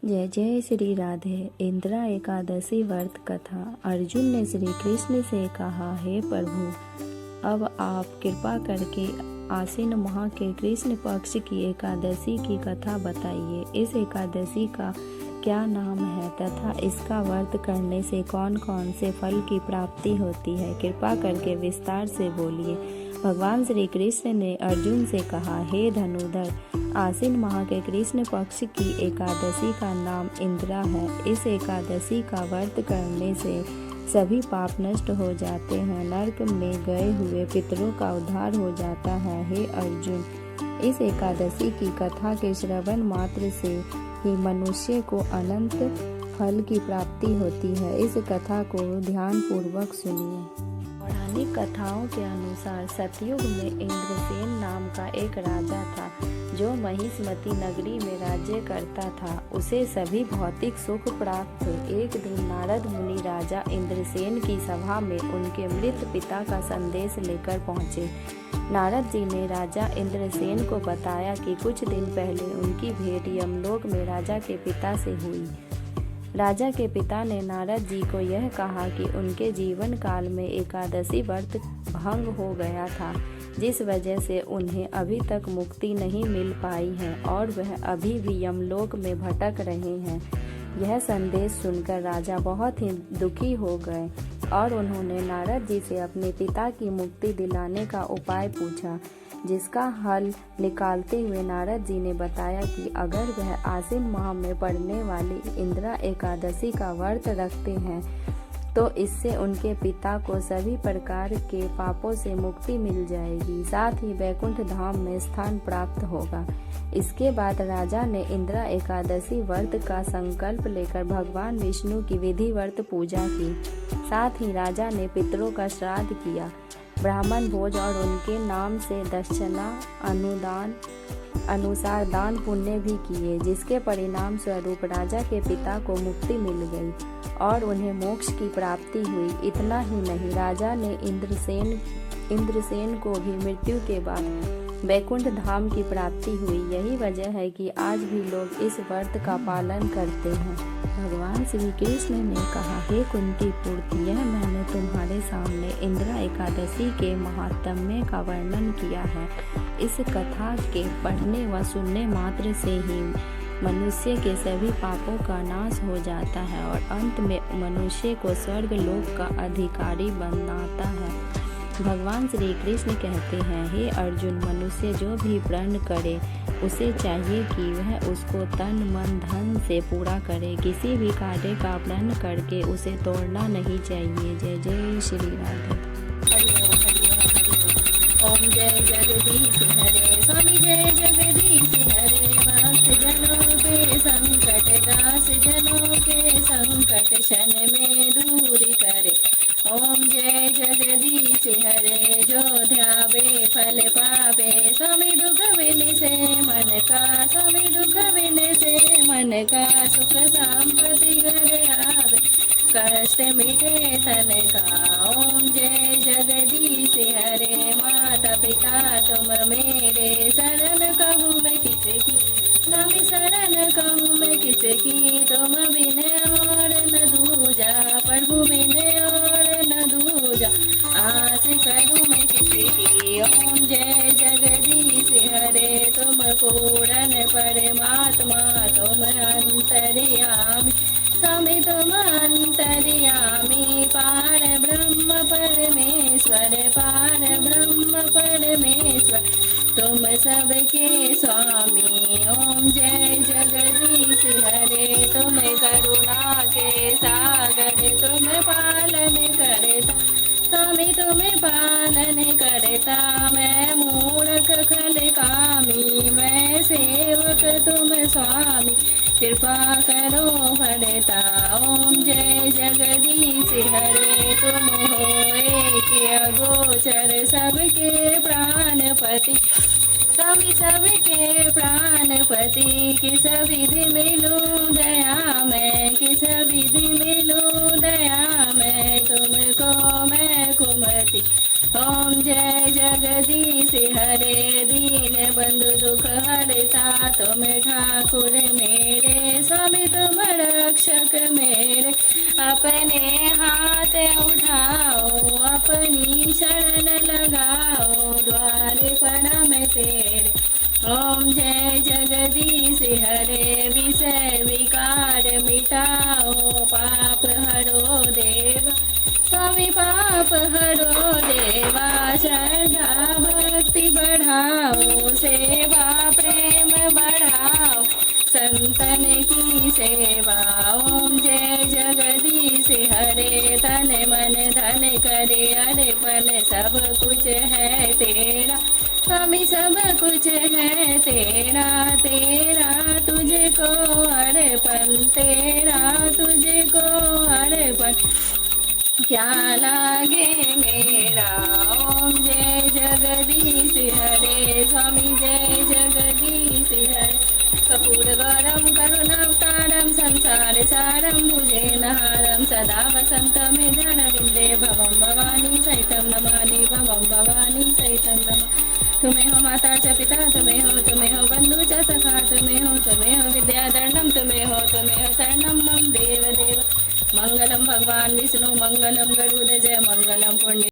जय जय श्री राधे। इंदिरा एकादशी व्रत कथा। अर्जुन ने श्री कृष्ण से कहा, हे प्रभु, अब आप कृपा करके आश्विन माह के कृष्ण पक्ष की एकादशी की कथा बताइए। इस एकादशी का क्या नाम है तथा इसका व्रत करने से कौन कौन से फल की प्राप्ति होती है? कृपा करके विस्तार से बोलिए। भगवान श्री कृष्ण ने अर्जुन से कहा, हे धनुधर, आश्विन माह के कृष्ण पक्ष की एकादशी का नाम इंदिरा है। इस एकादशी का व्रत करने से सभी पाप नष्ट हो जाते हैं, नरक में गए हुए पितरों का उद्धार हो जाता है। हे अर्जुन, इस एकादशी की कथा के श्रवण मात्र से ही मनुष्य को अनंत फल की प्राप्ति होती है। इस कथा को ध्यान पूर्वक सुनिए। पौराणिक कथाओं के अनुसार सतयुग में इंद्रसेन नाम का एक राजा था जो महिष्मती नगरी में राज्य करता था। उसे सभी भौतिक सुख प्राप्त थे। एक दिन नारद मुनि राजा इंद्रसेन की सभा में उनके मृत पिता का संदेश लेकर पहुँचे। नारद जी ने राजा इंद्रसेन को बताया कि कुछ दिन पहले उनकी भेंट यमलोक में राजा के पिता से हुई। राजा के पिता ने नारद जी को यह कहा कि उनके जीवन काल में एकादशी व्रत भंग हो गया था, जिस वजह से उन्हें अभी तक मुक्ति नहीं मिल पाई है और वह अभी भी यमलोक में भटक रहे हैं। यह संदेश सुनकर राजा बहुत ही दुखी हो गए और उन्होंने नारद जी से अपने पिता की मुक्ति दिलाने का उपाय पूछा, जिसका हल निकालते हुए नारद जी ने बताया कि अगर वह आश्विन माह में पड़ने वाली इंदिरा एकादशी का व्रत रखते हैं तो इससे उनके पिता को सभी प्रकार के पापों से मुक्ति मिल जाएगी, साथ ही वैकुंठ धाम में स्थान प्राप्त होगा। इसके बाद राजा ने इंदिरा एकादशी व्रत का संकल्प लेकर भगवान विष्णु की विधिवत पूजा की। साथ ही राजा ने पितरों का श्राद्ध किया, ब्राह्मण भोज और उनके नाम से दक्षिणा अनुदान अनुसार दान पुण्य भी किए, जिसके परिणाम स्वरूप राजा के पिता को मुक्ति मिल गई और उन्हें मोक्ष की प्राप्ति हुई। इतना ही नहीं, राजा ने इंद्रसेन को भी मृत्यु के बाद वैकुंठ धाम की प्राप्ति हुई। यही वजह है कि आज भी लोग इस व्रत का पालन करते हैं। भगवान श्री कृष्ण ने कहा, हे कुंती पुत्र, यह मैंने तुम्हारे सामने इंदिरा एकादशी के महात्म्य का वर्णन किया है। इस कथा के पढ़ने व सुनने मात्र से ही मनुष्य के सभी पापों का नाश हो जाता है और अंत में मनुष्य को स्वर्ग लोक का अधिकारी बनाता है। भगवान श्री कृष्ण कहते हैं, हे अर्जुन, मनुष्य जो भी प्रण करे उसे चाहिए कि वह उसको तन मन धन से पूरा करे। किसी भी कार्य का प्रण करके उसे तोड़ना नहीं चाहिए। जय जय श्री राधे। ओम जय जगदीश हरे स्वामी, जय जगदीश हरे। भक्त जनों के संकट, दास जनों के संकट क्षण में दूर करे। ओम जय जगदीश हरे, जो ध्यावे फल पावे। स्वामी दुख विने से मन का, स्वामी दुख विने से मन का। सुख संपत्ति घर आवे, कष्ट मिटे तन का। ओम जय जगदीश हरे, माता पिता तुम मेरे। शरण कहूँ मैं किसकी, स्वामी शरण कहूँ मैं किसकी। तुम बिन और न दूजा, प्रभु बिन और न दूजा। आस करूँ मैं किसकी। ओम जय जगदीश हरे, तुम पूर्ण परमात्मा, तुम अंतर्यामी। स्वामी तुम अंतर्यामी, पार ब्रह्म परमेश्वर, पार ब्रह्म परमेश्वर। तुम सबके स्वामी। ओम जय जगदीश हरे, तुम करुणा के सागर, तुम पालन करता। स्वामी तुम्हें पालन करता, मैं मूर्ख खल कामी। मैं सेवक तुम स्वामी, कृपा करो फलता। ओम जय जगदीश हरे, तुम हो एक अगोचर, सबके प्राणपति। स्वामी सबके प्राणपति, किस विधि मिलूं दया मैं, किस विधि मिलूं दया मैं। तुमको मैं कुमति। ओम जय जगदीश हरे, दीन बंधु दुख हरता। तुम ठाकुर मेरे, स्वामी तुम रक्षक मेरे। अपने हाथ उठाओ अपनी शरण लगाओ, द्वारे प्रणाम तेरे। ओम जय जगदीश हरे, विषय विकार मिटाओ, पाप हरो देव स्वामी पाप हरो देवा। श्रद्धा भक्ति बढ़ाओ, सेवा प्रेम बढ़ाओ, संतन की सेवा। ओम जय जगदीश हरे, तन मन धन करे अर्पण, सब कुछ है तेरा स्वामी सब कुछ है तेरा। तेरा तुझको अर्पण, तेरा तुझको अर्पण, क्या लागे मेरा। ओम जय जगदीश हरे, स्वामी जय जगदीश हरे। कपूर गौरम करुणावतारम, संसार सारम भुजगेन्द्रहारम, सदा वसंतम हृदयारविंदे, भवम भवानी सहितं नमामि, भवम भवानी सहितं नमामि। तुम्हें हो माता च पिता, तुम्हें हो बंधु च सखा, तुम्हें हो विद्याधरणम, तुम्हें हो शरणम मम देव देव। मंगलम भगवान विष्णु, मंगलम गरुड़ जय, मंगलम पुण्य